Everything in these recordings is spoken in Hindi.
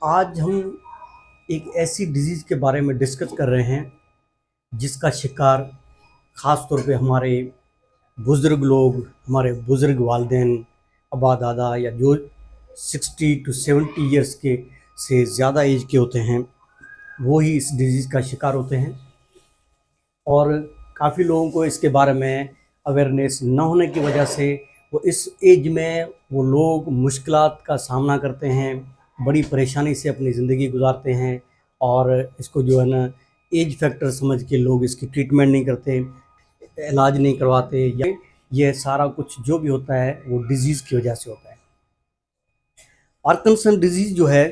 आज हम एक ऐसी डिजीज़ के बारे में डिस्कस कर रहे हैं जिसका शिकार ख़ास तौर पे हमारे बुज़ुर्ग लोग, हमारे बुज़ुर्ग वालिदैन, अबा दादा या जो 60 टू 70 इयर्स के से ज़्यादा एज के होते हैं, वो ही इस डिज़ीज़ का शिकार होते हैं। और काफ़ी लोगों को इसके बारे में अवेयरनेस न होने की वजह से वो इस एज में वो लोग मुश्किलात का सामना करते हैं, बड़ी परेशानी से अपनी ज़िंदगी गुजारते हैं। और इसको जो है ना, एज फैक्टर समझ के लोग इसकी ट्रीटमेंट नहीं करते, इलाज नहीं करवाते, या ये सारा कुछ जो भी होता है वो डिज़ीज़ की वजह से होता है। पार्किंसन डिजीज़ जो है,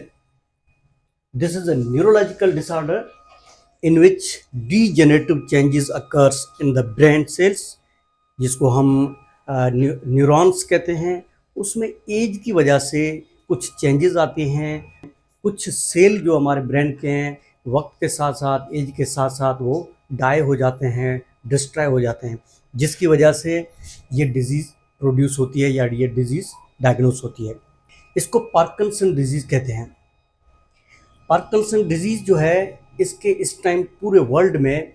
this is a neurological disorder in which degenerative changes occurs in the brain cells, जिसको हम न्यूरॉन्स कहते हैं। उसमें एज की वजह से कुछ चेंजेस आती हैं। कुछ सेल जो हमारे ब्रेन के हैं, वक्त के साथ साथ, एज के साथ साथ वो डाई हो जाते हैं, डिस्ट्रॉय हो जाते हैं, जिसकी वजह से ये डिज़ीज़ प्रोड्यूस होती है या ये डिज़ीज़ डायग्नोस होती है। इसको पार्किंसन डिजीज़ कहते हैं। पार्किंसन डिजीज़ जो है, इसके इस टाइम पूरे वर्ल्ड में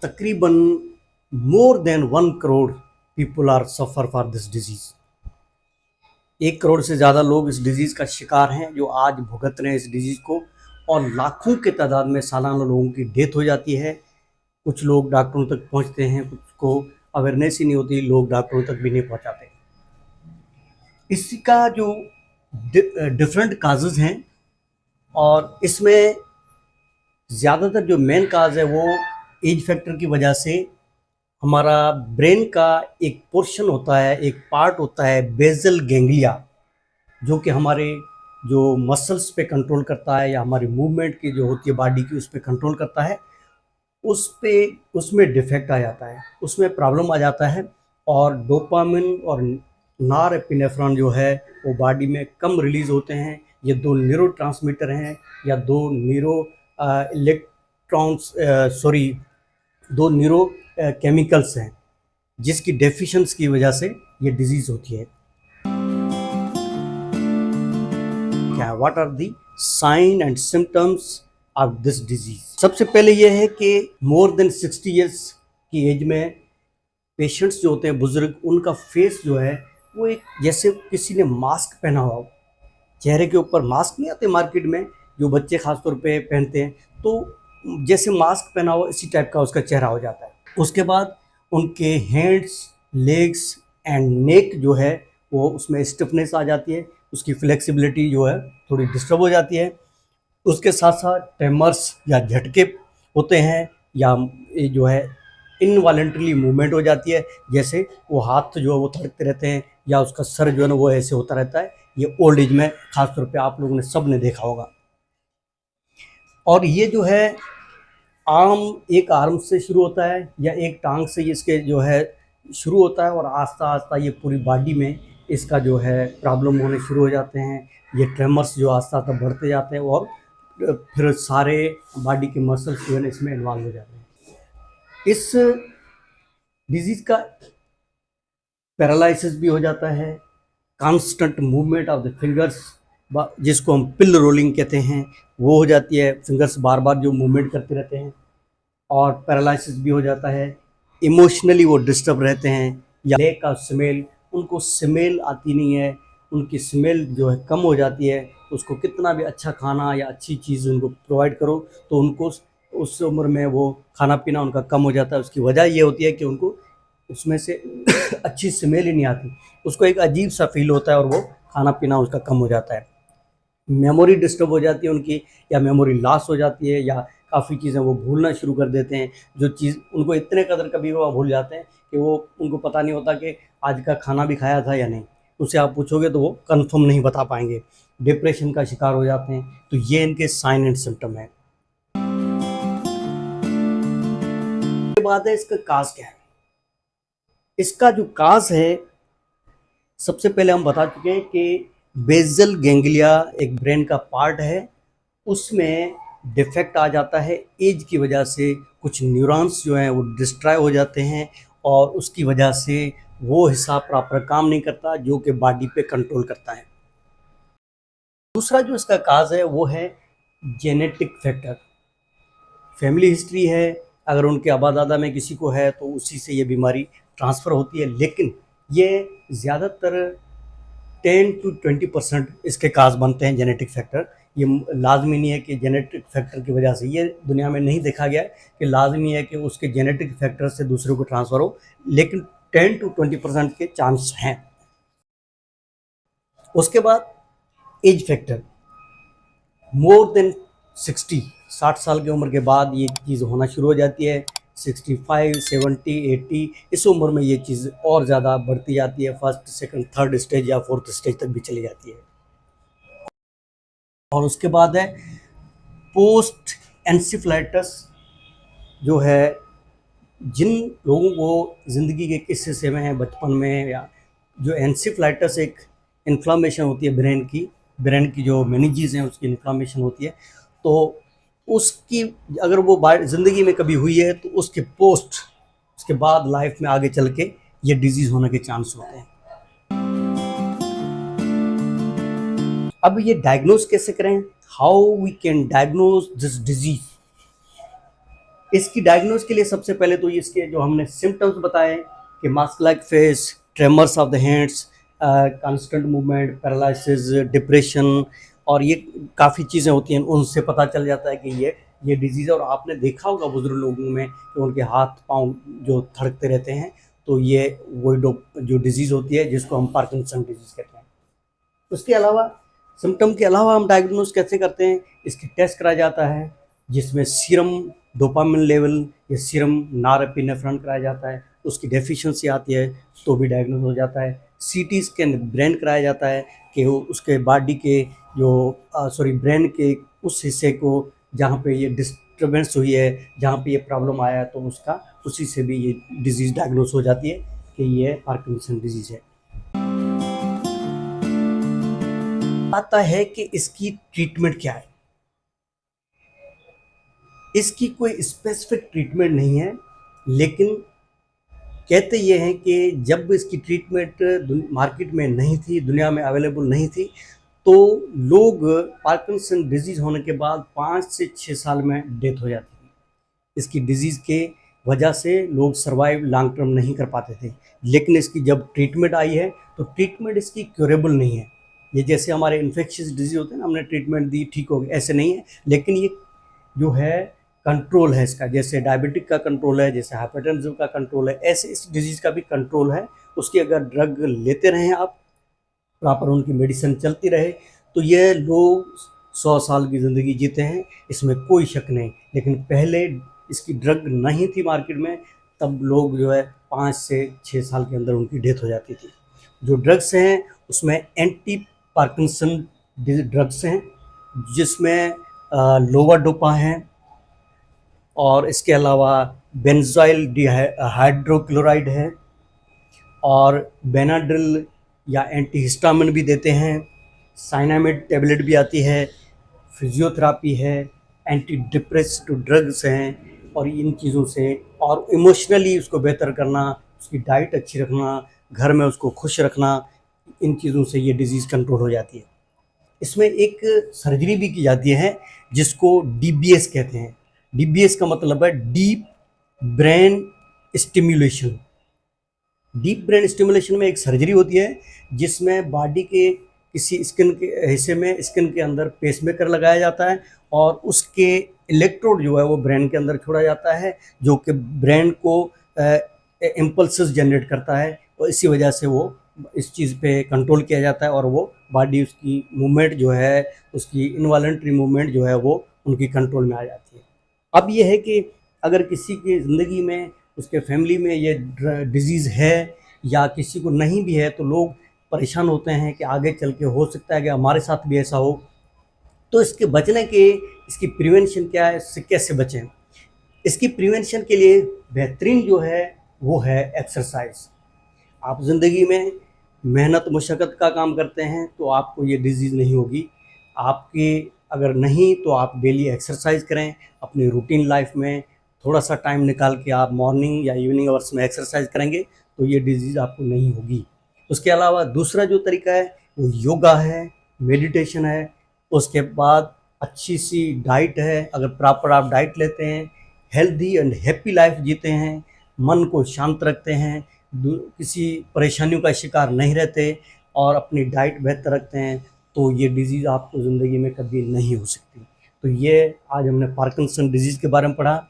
तकरीबन more than 1 crore people are suffer for this disease. 1 crore से ज़्यादा लोग इस डिज़ीज़ का शिकार हैं जो आज भुगत रहे हैं इस डिज़ीज़ को, और लाखों के तादाद में सालाना लोगों की डेथ हो जाती है। कुछ लोग डॉक्टरों तक पहुंचते हैं, कुछ को अवेयरनेस ही नहीं होती, लोग डॉक्टरों तक भी नहीं पहुंचाते। इसका जो डिफरेंट काजेज़ हैं, और इसमें ज़्यादातर जो मेन काज है वो एज फैक्टर की वजह से हमारा ब्रेन का एक पोर्शन होता है, एक पार्ट होता है बेसल गैंग्लिया, जो कि हमारे जो मसल्स पे कंट्रोल करता है या हमारी मूवमेंट की जो होती है बॉडी की, उस पे कंट्रोल करता है। उसमें डिफेक्ट आ जाता है, उसमें प्रॉब्लम आ जाता है, और डोपामिन और नॉरएपिनेफ्रॉन जो है वो बॉडी में कम रिलीज़ होते हैं। ये दो न्यूरो ट्रांसमीटर हैं, या दो न्यूरो केमिकल्स हैं, जिसकी डेफिशिएंसी की वजह से ये डिजीज़ होती है। क्या, what are the sign and symptoms of this disease? सबसे पहले ये है कि मोर देन 60 इयर्स की एज में पेशेंट्स जो होते हैं, बुजुर्ग, उनका फेस जो है वो एक जैसे किसी ने मास्क पहना हुआ हो। चेहरे के ऊपर मास्क नहीं आते मार्केट में, जो बच्चे खासतौर पे पहनते हैं, तो जैसे मास्क पहना हो इसी टाइप का उसका चेहरा हो जाता है। उसके बाद उनके हैंड्स, लेग्स एंड नेक जो है वो उसमें स्टिफनेस आ जाती है, उसकी फ्लेक्सिबिलिटी जो है थोड़ी डिस्टर्ब हो जाती है। उसके साथ साथ ट्रेमर्स या झटके होते हैं, या ये जो है इनवॉलेंटरली मूवमेंट हो जाती है, जैसे वो हाथ जो है वो थड़कते रहते हैं, या उसका सर जो है ना वो ऐसे होता रहता है। ये ओल्ड एज में खासतौर पे आप लोगों ने सब ने देखा होगा। और ये जो है एक आर्म से शुरू होता है या एक टांग से इसके जो है शुरू होता है, और आस्ता आस्ता ये पूरी बॉडी में इसका जो है प्रॉब्लम होने शुरू हो जाते हैं। ये ट्रेमर्स जो आस्ता आस्ता बढ़ते जाते हैं, और फिर सारे बॉडी के मसल्स जो है इसमें इन्वॉल्व हो जाते हैं। इस डिजीज़ का पैरालिसिस भी हो जाता है, constant movement of the fingers, जिसको हम पिल रोलिंग कहते हैं, वो हो जाती है। फिंगर्स बार बार जो मूवमेंट करते रहते हैं, और पैरालिसिस भी हो जाता है। इमोशनली वो डिस्टर्ब रहते हैं, या लेक ऑफ स्मेल, उनको स्मेल आती नहीं है, उनकी स्मेल जो है कम हो जाती है। उसको कितना भी अच्छा खाना या अच्छी चीज़ उनको प्रोवाइड करो, तो उनको उस उम्र में वो खाना पीना उनका कम हो जाता है। उसकी वजह ये होती है कि उनको उसमें से अच्छी स्मेल ही नहीं आती, उसको एक अजीब सा फील होता है, और वो खाना पीना उसका कम हो जाता है। मेमोरी डिस्टर्ब हो जाती है उनकी, या मेमोरी लॉस हो जाती है, या काफ़ी चीज़ें वो भूलना शुरू कर देते हैं। जो चीज़ उनको इतने कदर कभी वो भूल जाते हैं कि वो उनको पता नहीं होता कि आज का खाना भी खाया था या नहीं। उससे आप पूछोगे तो वो कंफर्म नहीं बता पाएंगे। डिप्रेशन का शिकार हो जाते हैं। तो ये इनके साइन एंड सिम्टम है। इसके बाद है इसका काज क्या है। इसका जो काज है, सबसे पहले हम बता चुके हैं कि बेसल गैंग्लिया एक ब्रेन का पार्ट है, उसमें डिफेक्ट आ जाता है। एज की वजह से कुछ न्यूरॉन्स जो हैं वो डिस्ट्रॉय हो जाते हैं, और उसकी वजह से वो हिस्सा प्रॉपर काम नहीं करता जो कि बॉडी पे कंट्रोल करता है। दूसरा जो इसका काज है वो है जेनेटिक फैक्टर। फैमिली हिस्ट्री है, अगर उनके आबा दादा में किसी को है तो उसी से ये बीमारी ट्रांसफ़र होती है, लेकिन ये ज़्यादातर 10 to 20% इसके काज बनते हैं जेनेटिक फैक्टर। ये लाजमी नहीं है कि जेनेटिक फैक्टर की वजह से, ये दुनिया में नहीं देखा गया है कि लाजमी है कि उसके जेनेटिक फैक्टर से दूसरों को ट्रांसफ़र हो, लेकिन 10 to 20% के चांस हैं। उसके बाद एज फैक्टर, मोर देन 60 साल की उम्र के बाद ये चीज़ होना शुरू हो जाती है। 65, 70, 80 इस उम्र में ये चीज़ और ज़्यादा बढ़ती जाती है, फर्स्ट, सेकंड, थर्ड स्टेज या फोर्थ स्टेज तक भी चली जाती है। और उसके बाद है पोस्ट एंसेफलाइटिस, जो है जिन लोगों को ज़िंदगी के किस हिस्से में है, बचपन में, या जो एंसेफलाइटिस एक इन्फ्लामेशन होती है ब्रेन की जो मेनिंजेस हैं उसकी इन्फ्लामेशन होती है, तो उसकी अगर वो ज़िंदगी में कभी हुई है तो उसके बाद लाइफ में आगे चल के ये डिजीज़ होने के चांस होते हैं। अब ये डायग्नोज कैसे करें, how we can diagnose this disease. इसकी डायग्नोज के लिए सबसे पहले तो इसके जो हमने सिम्टम्स बताए कि mask like face, tremors of the hands, constant movement, paralysis, depression, और ये काफ़ी चीज़ें होती हैं, उनसे पता चल जाता है कि ये डिजीज़ है। और आपने देखा होगा बुजुर्ग लोगों में कि उनके हाथ पाँव जो थड़कते रहते हैं, तो ये वही जो डिजीज़ होती है जिसको हम पार्किंसन डिजीज़ कहते हैं। उसके अलावा सिम्टम के अलावा हम डायग्नोज कैसे करते हैं, इसकी टेस्ट कराया जाता है जिसमें सीरम डोपामिन लेवल या सीरम नॉरएपिनेफ्रिन कराया जाता है। उसकी डेफिशिएंसी आती है तो भी डायग्नोज हो जाता है। सीटी स्कैन ब्रेन कराया जाता है कि वो उसके बॉडी के ब्रेन के उस हिस्से को जहाँ पे ये डिस्टर्बेंस हुई है, जहाँ पे ये प्रॉब्लम आया है, तो उसी से भी ये डिजीज़ डायग्नोज हो जाती है कि ये पार्किंसन डिजीज़ है। आता है कि इसकी ट्रीटमेंट क्या है। इसकी कोई स्पेसिफिक ट्रीटमेंट नहीं है, लेकिन कहते ये हैं कि जब इसकी ट्रीटमेंट मार्केट में नहीं थी, दुनिया में अवेलेबल नहीं थी, तो लोग पार्किंसन डिजीज़ होने के बाद 5 से 6 साल में डेथ हो जाती थी। इसकी डिजीज़ के वजह से लोग सर्वाइव लॉन्ग टर्म नहीं कर पाते थे, लेकिन इसकी जब ट्रीटमेंट आई है तो ट्रीटमेंट इसकी क्यूरेबल नहीं है। ये जैसे हमारे इन्फेक्शियस डिजीज़ होते हैं ना, हमने ट्रीटमेंट दी ठीक हो गई, ऐसे नहीं है, लेकिन ये जो है कंट्रोल है इसका, जैसे डायबिटिक का कंट्रोल है, जैसे हाइपरटेंशन का कंट्रोल है, ऐसे इस डिजीज़ का भी कंट्रोल है। उसकी अगर ड्रग लेते रहें आप, प्रॉपर उनकी मेडिसिन चलती रहे, तो ये लोग 100 साल की ज़िंदगी जीते हैं, इसमें कोई शक नहीं। लेकिन पहले इसकी ड्रग नहीं थी मार्केट में, तब लोग जो है 5 से 6 साल के अंदर उनकी डेथ हो जाती थी। जो ड्रग्स हैं उसमें एंटी पार्किंसन ड्रग्स हैं, जिसमें लोवाडोपा हैं, और इसके अलावा बेंजाइल हाइड्रोक्लोराइड है, और बेनाड्रिल या एंटीहिस्टामिन भी देते हैं, साइनामिड टेबलेट भी आती है, फिजियोथेरापी है, एंटी डिप्रेसिव ड्रग्स हैं, और इन चीज़ों से, और इमोशनली उसको बेहतर करना, उसकी डाइट अच्छी रखना, घर में उसको खुश रखना, इन चीज़ों से ये डिज़ीज़ कंट्रोल हो जाती है। इसमें एक सर्जरी भी की जाती है जिसको डीबीएस कहते हैं। डीबीएस का मतलब है deep brain stimulation. Deep brain stimulation में एक सर्जरी होती है जिसमें बॉडी के किसी स्किन के हिस्से में, स्किन के अंदर पेसमेकर लगाया जाता है, और उसके इलेक्ट्रोड जो है वो ब्रेन के अंदर छोड़ा जाता है, जो कि ब्रेन को इम्पल्सेस जनरेट करता है, और इसी वजह से वो इस चीज़ पे कंट्रोल किया जाता है, और वो बॉडी उसकी मूवमेंट जो है, उसकी इनवॉलंटरी मूवमेंट जो है वो उनकी कंट्रोल में आ जाती है। अब ये है कि अगर किसी की ज़िंदगी में, उसके फैमिली में ये डिज़ीज़ है, या किसी को नहीं भी है, तो लोग परेशान होते हैं कि आगे चल के हो सकता है कि हमारे साथ भी ऐसा हो। तो इसके बचने के, इसकी प्रिवेंशन क्या है, इससे कैसे बचें। इसकी प्रिवेंशन के लिए बेहतरीन जो है वो है एक्सरसाइज। आप ज़िंदगी में मेहनत मशक्क़त का काम करते हैं तो आपको ये डिज़ीज़ नहीं होगी। आपकी अगर नहीं तो आप डेली एक्सरसाइज करें अपनी रूटीन लाइफ में, थोड़ा सा टाइम निकाल के आप मॉर्निंग या इवनिंग आवर्स में एक्सरसाइज करेंगे तो ये डिज़ीज़ आपको नहीं होगी। उसके अलावा दूसरा जो तरीका है वो योगा है, मेडिटेशन है, उसके बाद अच्छी सी डाइट है, अगर प्रॉपर आप डाइट लेते हैं, हेल्दी एंड हैप्पी लाइफ जीते हैं, मन को शांत रखते हैं, किसी परेशानियों का शिकार नहीं रहते और अपनी डाइट बेहतर रखते हैं, तो ये डिज़ीज़ आपको ज़िंदगी में कभी नहीं हो सकती। तो ये आज हमने पार्किंसन डिजीज़ के बारे में पढ़ा,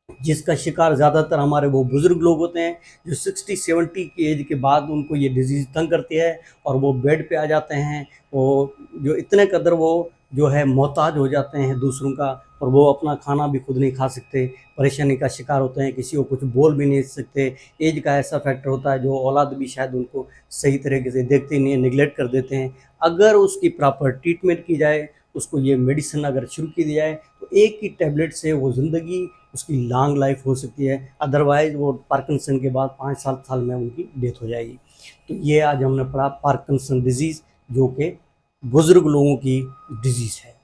जिसका शिकार ज़्यादातर हमारे वो बुज़ुर्ग लोग होते हैं जो 60-70 की एज के बाद उनको ये डिज़ीज़ तंग करती है और वो बेड पे आ जाते हैं। वो जो इतने कदर वो जो है मोहताज हो जाते हैं दूसरों का, और वो अपना खाना भी खुद नहीं खा सकते, परेशानी का शिकार होते हैं, किसी को कुछ बोल भी नहीं सकते। एज का ऐसा फैक्टर होता है जो औलाद भी शायद उनको सही तरीके से देखते ही नहीं है, निगलेक्ट कर देते हैं। अगर उसकी प्रॉपर ट्रीटमेंट की जाए, उसको ये मेडिसिन अगर शुरू की जाए, तो एक ही टैबलेट से वो ज़िंदगी उसकी लॉन्ग लाइफ हो सकती है। अदरवाइज़ वो पार्किंसन के बाद 5-7 साल में उनकी डेथ हो जाएगी। तो ये आज हमने पढ़ा पार्किंसन डिजीज़, जो कि बुज़ुर्ग लोगों की डिजीज़ है।